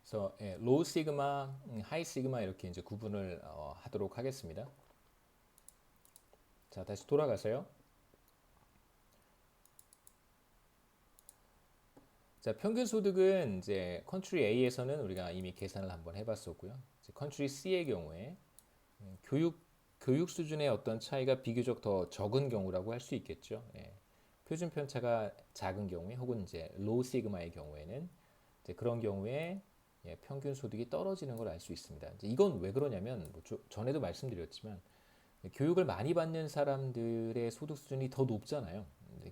그래서 로우 시그마, 하이 시그마 이렇게 이제 구분을 하도록 하겠습니다. 자, 다시 돌아가세요. 자, 평균 소득은 이제 컨트리 A에서는 우리가 이미 계산을 한번 해봤었고요. 이제 컨트리 C의 경우에 교육 교육 수준의 어떤 차이가 비교적 더 적은 경우라고 할 수 있겠죠. 표준 편차가 작은 경우에 혹은 이제 로우 시그마의 경우에는 이제 그런 경우에 평균 소득이 떨어지는 걸 알 수 있습니다. 이제 이건 왜 그러냐면 뭐 전에도 말씀드렸지만 교육을 많이 받는 사람들의 소득 수준이 더 높잖아요.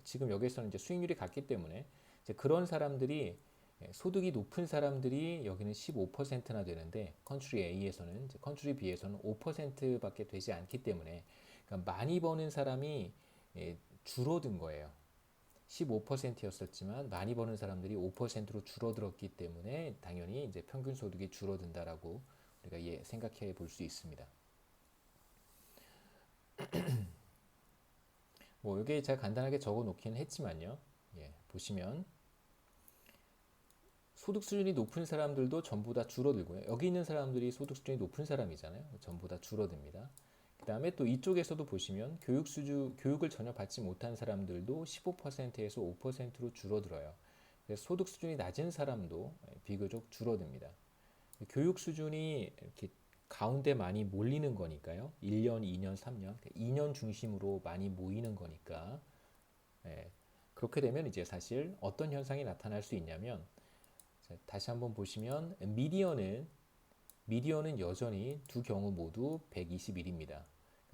지금 여기서는 이제 수익률이 같기 때문에 이제 그런 사람들이 소득이 높은 사람들이 여기는 15%나 되는데 컨트리 A에서는 이제 컨트리 B에서는 5%밖에 되지 않기 때문에 그러니까 많이 버는 사람이 줄어든 거예요. 15%였었지만 많이 버는 사람들이 5%로 줄어들었기 때문에 당연히 이제 평균 소득이 줄어든다라고 우리가 생각해 볼 수 있습니다. 뭐 이게 제가 간단하게 적어 놓긴 했지만요. 보시면 소득 수준이 높은 사람들도 전부 다 줄어들고요. 여기 있는 사람들이 소득 수준이 높은 사람이잖아요. 전부 다 줄어듭니다. 그 다음에 또 이쪽에서도 보시면 교육을 전혀 받지 못한 사람들도 15%에서 5%로 줄어들어요. 그래서 소득 수준이 낮은 사람도 비교적 줄어듭니다. 교육 수준이 이렇게 가운데 많이 몰리는 거니까요. 1년, 2년, 3년, 2년 중심으로 많이 모이는 거니까 그렇게 되면 이제 사실 어떤 현상이 나타날 수 있냐면 다시 한번 보시면 미디어는 여전히 두 경우 모두 121입니다.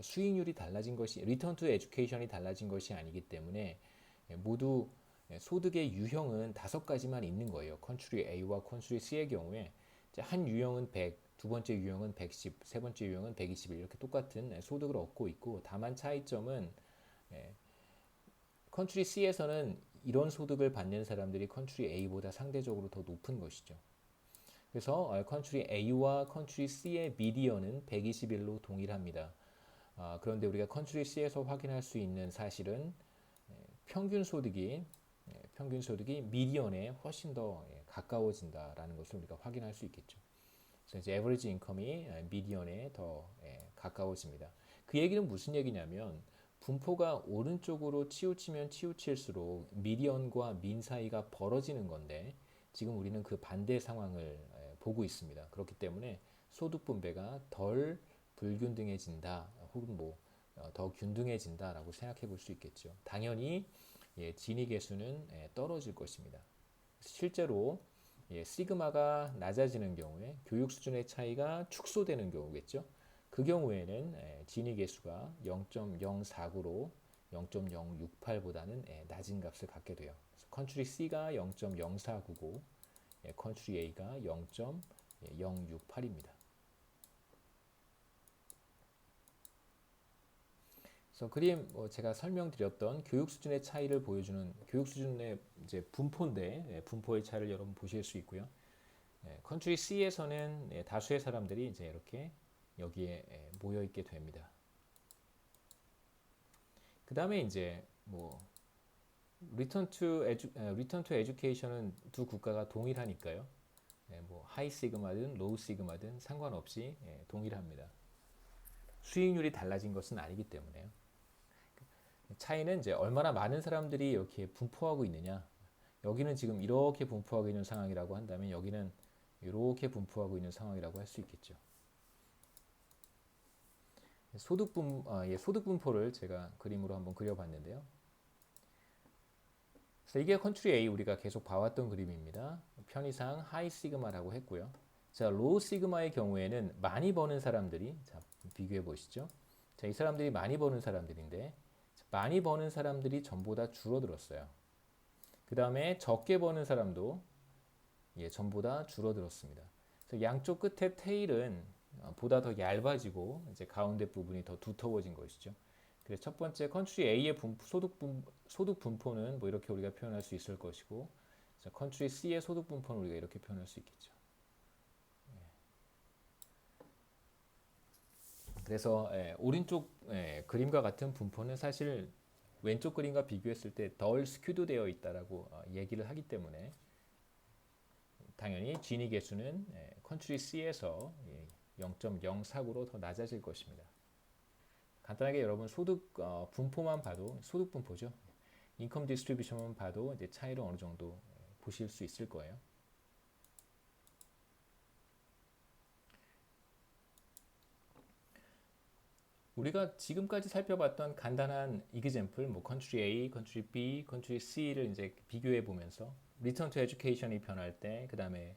수익률이 달라진 것이 리턴 투 에듀케이션이 달라진 것이 아니기 때문에 모두 소득의 유형은 다섯 가지만 있는 거예요. 컨트리 A와 컨트리 C의 경우에 한 유형은 100, 두 번째 유형은 110, 세 번째 유형은 121 이렇게 똑같은 소득을 얻고 있고 다만 차이점은 컨트리 C에서는 이런 소득을 받는 사람들이 컨트리 A보다 상대적으로 더 높은 것이죠. 그래서 컨트리 A와 컨트리 C의 미디어는 121로 동일합니다. 그런데 우리가 컨트리 C에서 확인할 수 있는 사실은 평균 소득이 평균 소득이 미디언에 훨씬 더 가까워진다라는 것을 우리가 확인할 수 있겠죠. 그래서 이제 에버리지 인컴이 미디언에 더 가까워집니다. 그 얘기는 무슨 얘기냐면 분포가 오른쪽으로 치우치면 치우칠수록 미디언과 민 사이가 벌어지는 건데 지금 우리는 그 반대 상황을 보고 있습니다. 그렇기 때문에 소득 분배가 덜 불균등해진다 혹은 더 균등해진다라고 생각해 볼 수 있겠죠. 당연히 진위 계수는 떨어질 것입니다. 실제로 시그마가 낮아지는 경우에 교육 수준의 차이가 축소되는 경우겠죠. 그 경우에는 진위 계수가 0.049로 0.068보다는 낮은 값을 갖게 돼요. 컨트리 C가 0.0499, 컨트리 A가 0.068입니다. 그래서 그림 제가 설명드렸던 교육 수준의 차이를 보여주는 교육 수준의 이제 분포인데 분포의 차이를 여러분 보실 수 있고요. 컨트리 C에서는 다수의 사람들이 이제 이렇게 여기에 모여 있게 됩니다. 그 다음에 이제 뭐 리턴 투 에듀케이션은 두 국가가 동일하니까요. 뭐 하이 시그마든 로우 시그마든 상관없이 동일합니다. 수익률이 달라진 것은 아니기 때문에요. 차이는 이제 얼마나 많은 사람들이 이렇게 분포하고 있느냐. 여기는 지금 이렇게 분포하고 있는 상황이라고 한다면 여기는 이렇게 분포하고 있는 상황이라고 할 수 있겠죠. 소득 분포를 제가 그림으로 한번 그려봤는데요. 그래서 이게 컨트리 A 우리가 계속 봐왔던 그림입니다. 편의상 하이 시그마라고 했고요. 자, 로우 시그마의 경우에는 많이 버는 사람들이 자, 비교해 보시죠. 자, 이 사람들이 많이 버는 사람들인데 많이 버는 사람들이 전부 다 줄어들었어요. 그 다음에 적게 버는 사람도 전부 다 줄어들었습니다. 그래서 양쪽 끝에 테일은 보다 더 얇아지고 이제 가운데 부분이 더 두터워진 것이죠. 그래서 첫 번째 컨트리 A의 소득 분포는 뭐 이렇게 우리가 표현할 수 있을 것이고 컨트리 C의 소득 분포는 우리가 이렇게 표현할 수 있겠죠. 그래서 오른쪽 그림과 같은 분포는 사실 왼쪽 그림과 비교했을 때 덜 스큐드 되어 있다라고 얘기를 하기 때문에 당연히 지니 계수는 컨트리 C에서 0.04구로 더 낮아질 것입니다. 간단하게 여러분 소득 분포만 봐도 소득 분포죠. 인컴 디스트리뷰션만 봐도 이제 차이를 어느 정도 보실 수 있을 거예요. 우리가 지금까지 살펴봤던 간단한 이그젬플, 뭐 컨트리 A, 컨트리 B, 컨트리 C를 이제 비교해 보면서 리턴 투 에듀케이션이 변할 때, 그 다음에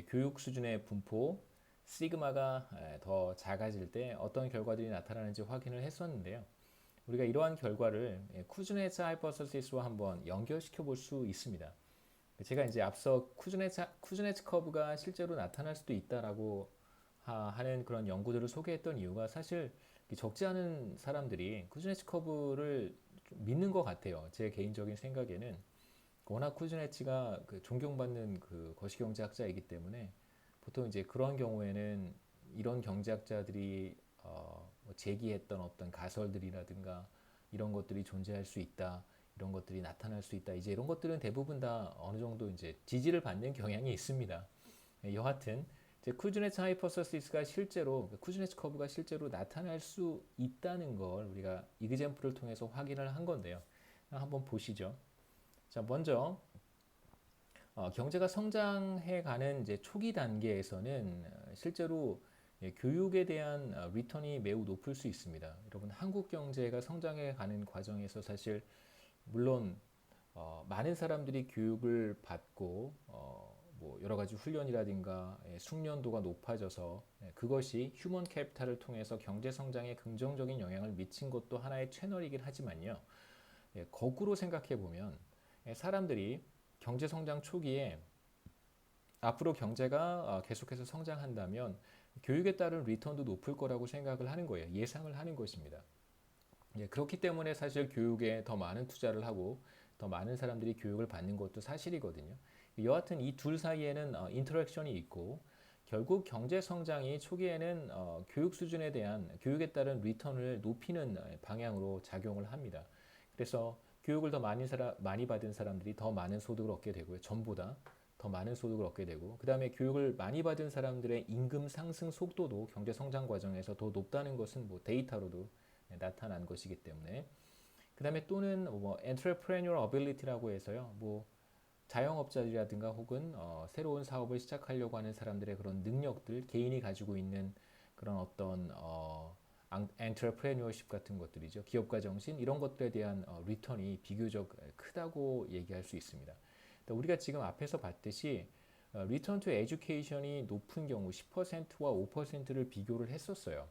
교육 수준의 분포, 시그마가 더 작아질 때 어떤 결과들이 나타나는지 확인을 했었는데요. 우리가 이러한 결과를 쿠즈네츠 하이퍼서시스와 한번 연결시켜 볼 수 있습니다. 제가 이제 앞서 쿠즈네츠 커브가 실제로 나타날 수도 있다라고 하는 그런 연구들을 소개했던 이유가 사실 적지 않은 사람들이 쿠즈네츠 커브를 좀 믿는 것 같아요. 제 개인적인 생각에는 워낙 쿠즈네츠가 그 존경받는 그 거시경제학자이기 때문에 보통 이제 그런 경우에는 이런 경제학자들이 뭐 제기했던 어떤 가설들이라든가 이런 것들이 존재할 수 있다, 이런 것들이 나타날 수 있다. 이제 이런 것들은 대부분 다 어느 정도 이제 지지를 받는 경향이 있습니다. 여하튼 쿠즈네츠 하이퍼서시스가 실제로 쿠즈네츠 커브가 실제로 나타날 수 있다는 걸 우리가 이그젬플을 통해서 확인을 한 건데요. 한번 보시죠. 자, 먼저 경제가 성장해가는 이제 초기 단계에서는 실제로 교육에 대한 리턴이 매우 높을 수 있습니다. 여러분 한국 경제가 성장해가는 과정에서 사실 물론 많은 사람들이 교육을 받고 뭐 여러 가지 훈련이라든가 숙련도가 높아져서 그것이 휴먼 캐피탈을 통해서 경제 성장에 긍정적인 영향을 미친 것도 하나의 채널이긴 하지만요. 거꾸로 생각해 보면 사람들이 경제 성장 초기에 앞으로 경제가 계속해서 성장한다면 교육에 따른 리턴도 높을 거라고 생각을 하는 거예요. 예상을 하는 것입니다. 그렇기 때문에 사실 교육에 더 많은 투자를 하고 더 많은 사람들이 교육을 받는 것도 사실이거든요. 여하튼 이 둘 사이에는 인터랙션이 있고 결국 경제 성장이 초기에는 교육 수준에 대한 교육에 따른 리턴을 높이는 방향으로 작용을 합니다. 그래서 교육을 더 많이 받은 사람들이 더 많은 소득을 얻게 되고요. 전보다 더 많은 소득을 얻게 되고, 그 다음에 교육을 많이 받은 사람들의 임금 상승 속도도 경제 성장 과정에서 더 높다는 것은 뭐 데이터로도 나타난 것이기 때문에, 그 다음에 또는 뭐 entrepreneurial ability라고 해서요, 뭐 자영업자들이라든가 혹은 새로운 사업을 시작하려고 하는 사람들의 그런 능력들, 개인이 가지고 있는 그런 어떤 entrepreneurship 같은 것들이죠. 기업가 정신 이런 것들에 대한 리턴이 비교적 크다고 얘기할 수 있습니다. 우리가 지금 앞에서 봤듯이 리턴 투 에듀케이션이 높은 경우 10%와 5%를 비교를 했었어요.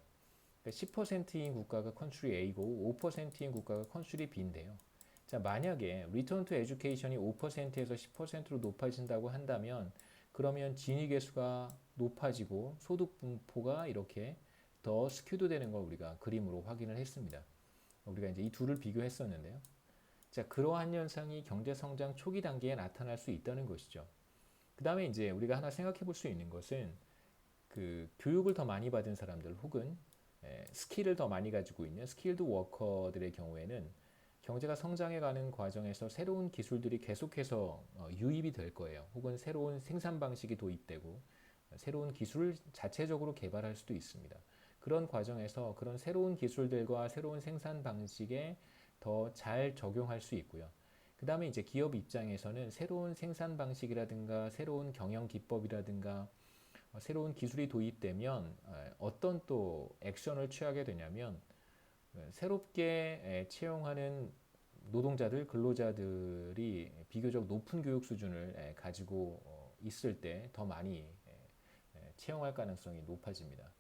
10%인 국가가 컨트리 A고 5%인 국가가 컨트리 B인데요. 자, 만약에 리턴 투 에듀케이션이 5%에서 10%로 높아진다고 한다면 그러면 진위 계수가 높아지고 소득 분포가 이렇게 더 스큐드 되는 걸 우리가 그림으로 확인을 했습니다. 우리가 이제 이 둘을 비교했었는데요. 자, 그러한 현상이 경제 성장 초기 단계에 나타날 수 있다는 것이죠. 그 다음에 이제 우리가 하나 생각해 볼 수 있는 것은 그 교육을 더 많이 받은 사람들 혹은 스킬을 더 많이 가지고 있는 스킬드 워커들의 경우에는 경제가 성장해가는 과정에서 새로운 기술들이 계속해서 유입이 될 거예요. 혹은 새로운 생산 방식이 도입되고 새로운 기술을 자체적으로 개발할 수도 있습니다. 그런 과정에서 그런 새로운 기술들과 새로운 생산 방식에 더 잘 적용할 수 있고요. 그 다음에 이제 기업 입장에서는 새로운 생산 방식이라든가 새로운 경영 기법이라든가 새로운 기술이 도입되면 어떤 또 액션을 취하게 되냐면 새롭게 채용하는 노동자들, 근로자들이 비교적 높은 교육 수준을 가지고 있을 때 더 많이 채용할 가능성이 높아집니다.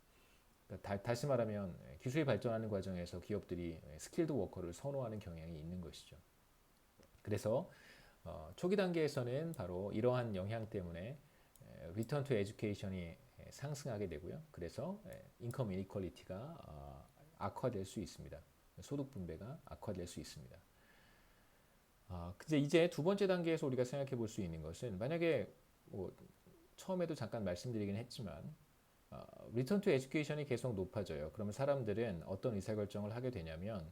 그러니까 다시 말하면 기술이 발전하는 과정에서 기업들이 스킬드 워커를 선호하는 경향이 있는 것이죠. 그래서 초기 단계에서는 바로 이러한 영향 때문에 리턴 투 에듀케이션이 상승하게 되고요. 그래서 인컴 이니퀄리티가 악화될 수 있습니다. 소득 분배가 악화될 수 있습니다. 근데 이제 두 번째 단계에서 우리가 생각해 볼 수 있는 것은 만약에 뭐 처음에도 잠깐 말씀드리긴 했지만 리턴 투 에듀케이션이 계속 높아져요. 그러면 사람들은 어떤 의사결정을 하게 되냐면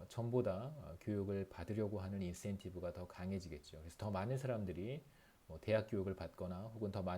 전보다 교육을 받으려고 하는 인센티브가 더 강해지겠죠. 그래서 더 많은 사람들이 뭐 대학 교육을 받거나 혹은 더 많은